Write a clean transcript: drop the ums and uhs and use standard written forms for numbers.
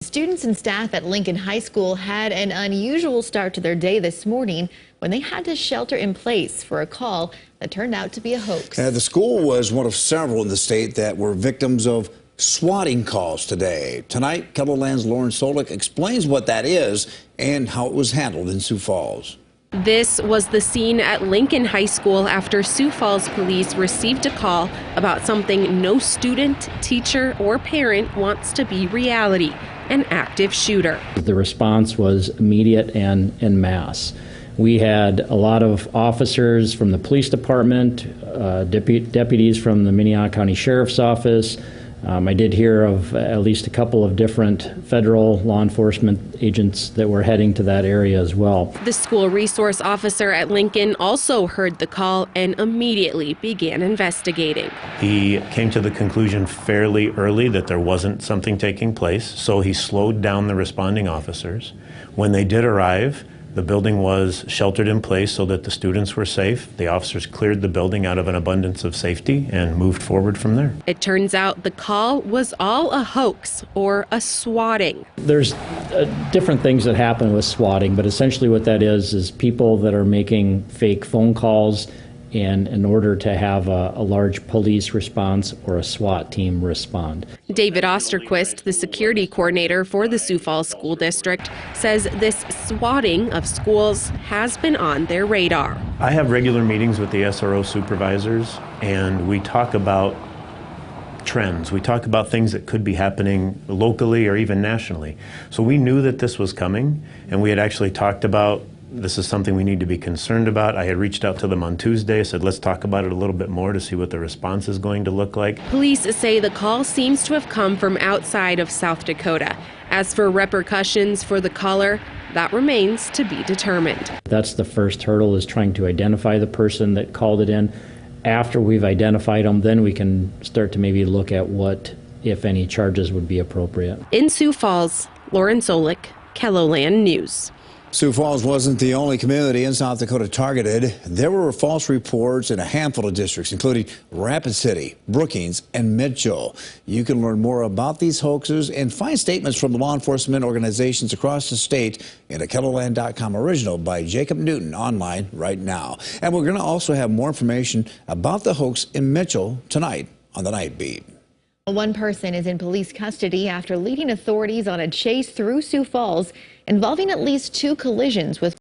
Students and staff at Lincoln High School had an unusual start to their day this morning when they had to shelter in place for a call that turned out to be a hoax. The school was one of several in the state that were victims of swatting calls today. Tonight, KELOLAND's Lauren Solik explains what that is and how it was handled in Sioux Falls. This was the scene at Lincoln High School after Sioux Falls police received a call about something no student, teacher, or parent wants to be reality: an active shooter. The response was immediate and en masse. We had a lot of officers from the police department, deputies from the Minnehaha County Sheriff's Office. I did hear of at least a couple of different federal law enforcement agents that were heading to that area as well. The school resource officer at Lincoln also heard the call and immediately began investigating. He came to the conclusion fairly early that there wasn't something taking place, so he slowed down the responding officers. When they did arrive, the building was sheltered in place so that the students were safe. The officers cleared the building out of an abundance of safety and moved forward from there. It turns out the call was all a hoax or a swatting. There's different things that happen with swatting, but essentially what that is people that are making fake phone calls and in order to have a large police response or a SWAT team respond. David Osterquist, the security coordinator for the Sioux Falls School District, says this swatting of schools has been on their radar. I have regular meetings with the SRO supervisors, and we talk about trends. We talk about things that could be happening locally or even nationally. So we knew that this was coming, and we had actually talked about this is something we need to be concerned about. I had reached out to them on Tuesday, said let's talk about it a little bit more to see what the response is going to look like. Police say the call seems to have come from outside of South Dakota. As for repercussions for the caller, that remains to be determined. That's the first hurdle, is trying to identify the person that called it in. After we've identified them, then we can start to maybe look at what, if any, charges would be appropriate. In Sioux Falls, Lauren Solik, KELOLAND News. Sioux Falls wasn't the only community in South Dakota targeted. There were false reports in a handful of districts, including Rapid City, Brookings, and Mitchell. You can learn more about these hoaxes and find statements from law enforcement organizations across the state in a KELOLAND.com original by Jacob Newton online right now. And we're going to also have more information about the hoax in Mitchell tonight on the Night Beat. One person is in police custody after leading authorities on a chase through Sioux Falls involving at least 2 collisions with